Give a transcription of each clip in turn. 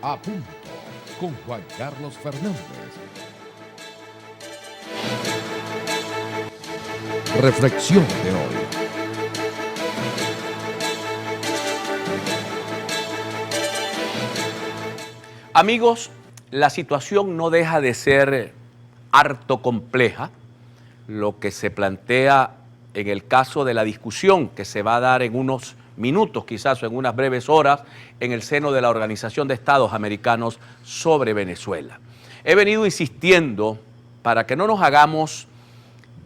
A punto con Juan Carlos Fernández. Reflexión de hoy. Amigos, la situación no deja de ser harto compleja. Lo que se plantea en el caso de la discusión que se va a dar en unos minutos, quizás o en unas breves horas, en el seno de la Organización de Estados Americanos sobre Venezuela. He venido insistiendo para que no nos hagamos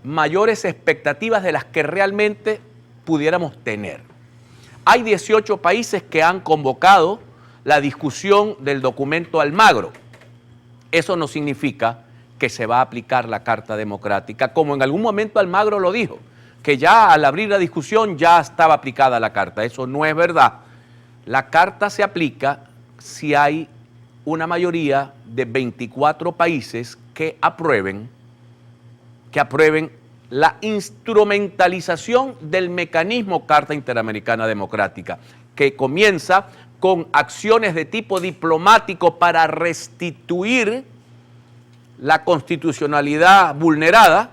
mayores expectativas de las que realmente pudiéramos tener. Hay 18 países que han convocado la discusión del documento Almagro. Eso no significa que se va a aplicar la Carta Democrática, como en algún momento Almagro lo dijo, que ya al abrir la discusión ya estaba aplicada la Carta. Eso no es verdad. La Carta se aplica si hay una mayoría de 24 países que aprueben la instrumentalización del mecanismo Carta Interamericana Democrática, que comienza con acciones de tipo diplomático para restituir la constitucionalidad vulnerada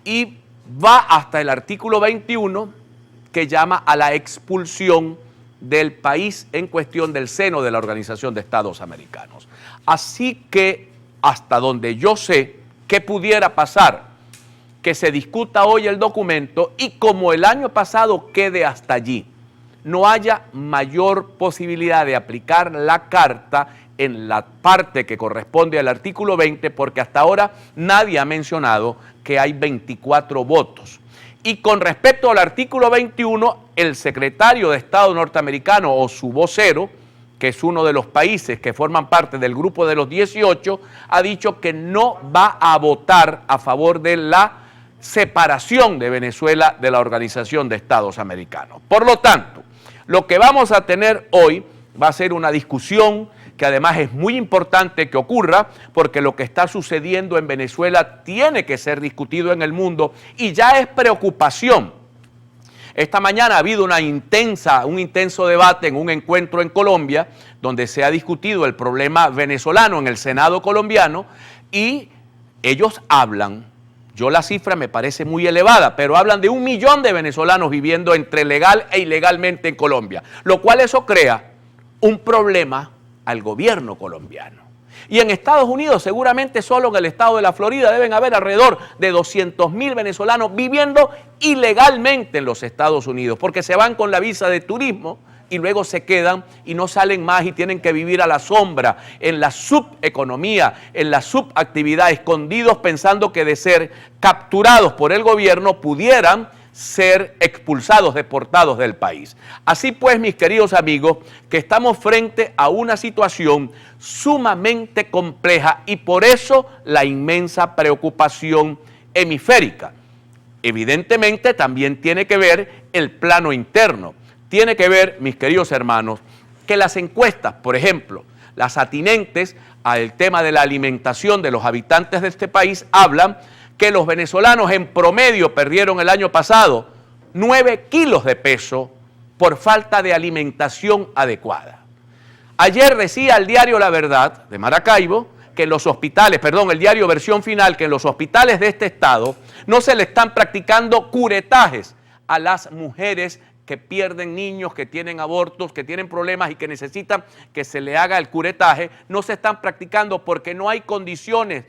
y va hasta el artículo 21 que llama a la expulsión del país en cuestión del seno de la Organización de Estados Americanos. Así que hasta donde yo sé que pudiera pasar que se discuta hoy el documento y como el año pasado quede hasta allí, no haya mayor posibilidad de aplicar la Carta en la parte que corresponde al artículo 20, porque hasta ahora nadie ha mencionado que hay 24 votos. Y con respecto al artículo 21, el secretario de Estado norteamericano o su vocero, que es uno de los países que forman parte del grupo de los 18, ha dicho que no va a votar a favor de la separación de Venezuela de la Organización de Estados Americanos. Por lo tanto, lo que vamos a tener hoy va a ser una discusión que además es muy importante que ocurra, porque lo que está sucediendo en Venezuela tiene que ser discutido en el mundo y ya es preocupación. Esta mañana ha habido un intenso debate en un encuentro en Colombia, donde se ha discutido el problema venezolano en el Senado colombiano, y ellos hablan, yo la cifra me parece muy elevada, pero hablan de 1 millón de venezolanos viviendo entre legal e ilegalmente en Colombia, lo cual eso crea un problema al gobierno colombiano. Y en Estados Unidos, seguramente solo en el estado de la Florida, deben haber alrededor de 200.000 venezolanos viviendo ilegalmente en los Estados Unidos, porque se van con la visa de turismo y luego se quedan y no salen más y tienen que vivir a la sombra, en la subeconomía, en la subactividad, escondidos pensando que de ser capturados por el gobierno pudieran ser expulsados, deportados del país. Así pues, mis queridos amigos, que estamos frente a una situación sumamente compleja y por eso la inmensa preocupación hemisférica. Evidentemente también tiene que ver el plano interno. Tiene que ver, mis queridos hermanos, que las encuestas, por ejemplo, las atinentes al tema de la alimentación de los habitantes de este país, hablan que los venezolanos en promedio perdieron el año pasado 9 kilos de peso por falta de alimentación adecuada. Ayer decía el diario La Verdad de Maracaibo que en los hospitales, el diario Versión Final, que en los hospitales de este estado no se le están practicando curetajes a las mujeres que pierden niños, que tienen abortos, que tienen problemas y que necesitan que se le haga el curetaje. No se están practicando porque no hay condiciones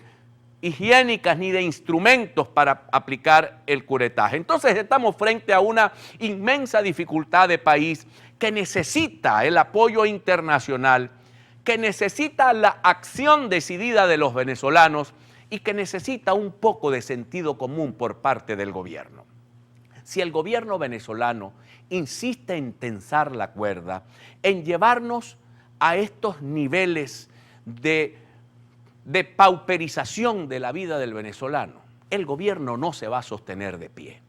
higiénicas ni de instrumentos para aplicar el curetaje. Entonces estamos frente a una inmensa dificultad de país que necesita el apoyo internacional, que necesita la acción decidida de los venezolanos y que necesita un poco de sentido común por parte del gobierno. Si el gobierno venezolano insiste en tensar la cuerda, en llevarnos a estos niveles de pauperización de la vida del venezolano, el gobierno no se va a sostener de pie.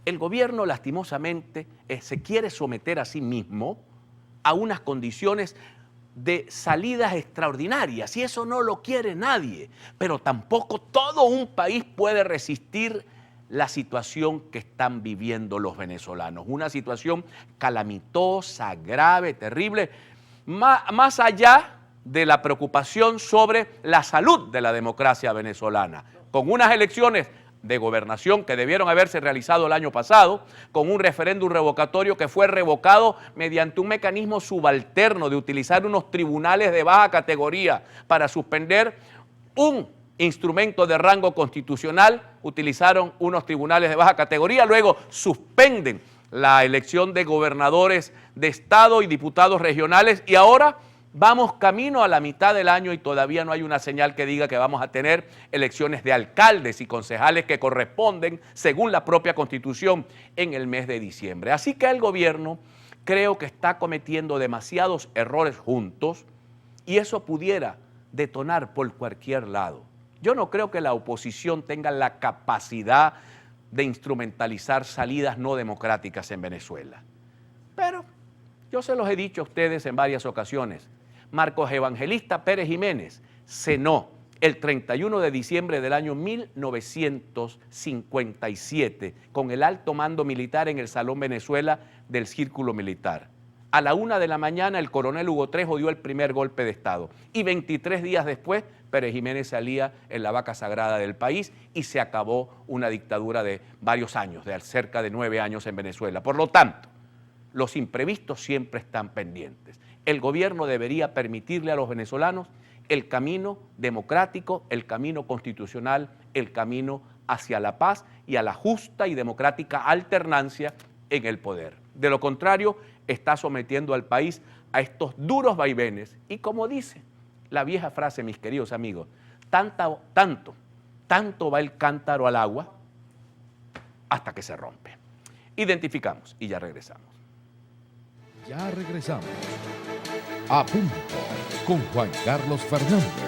El gobierno lastimosamente se quiere someter a sí mismo a unas condiciones de salidas extraordinarias y eso no lo quiere nadie, pero tampoco todo un país puede resistir la situación que están viviendo los venezolanos, una situación calamitosa, grave, terrible, más allá de la preocupación sobre la salud de la democracia venezolana, con unas elecciones de gobernación que debieron haberse realizado el año pasado, con un referéndum revocatorio que fue revocado mediante un mecanismo subalterno de utilizar unos tribunales de baja categoría para suspender un instrumento de rango constitucional, utilizaron unos tribunales de baja categoría, luego suspenden la elección de gobernadores de estado y diputados regionales y ahora vamos camino a la mitad del año y todavía no hay una señal que diga que vamos a tener elecciones de alcaldes y concejales que corresponden, según la propia Constitución, en el mes de diciembre. Así que el gobierno creo que está cometiendo demasiados errores juntos y eso pudiera detonar por cualquier lado. Yo no creo que la oposición tenga la capacidad de instrumentalizar salidas no democráticas en Venezuela. Pero yo se los he dicho a ustedes en varias ocasiones. Marcos Evangelista Pérez Jiménez cenó el 31 de diciembre del año 1957 con el alto mando militar en el Salón Venezuela del Círculo Militar. A la 1 de la mañana el coronel Hugo Trejo dio el primer golpe de Estado y 23 días después Pérez Jiménez salía en la vaca sagrada del país y se acabó una dictadura de varios años, de cerca de 9 años en Venezuela. Por lo tanto, los imprevistos siempre están pendientes. El gobierno debería permitirle a los venezolanos el camino democrático, el camino constitucional, el camino hacia la paz y a la justa y democrática alternancia en el poder. De lo contrario, está sometiendo al país a estos duros vaivenes y como dice la vieja frase, mis queridos amigos, tanto va el cántaro al agua hasta que se rompe. Identificamos y ya regresamos. Ya regresamos. A punto con Juan Carlos Fernández.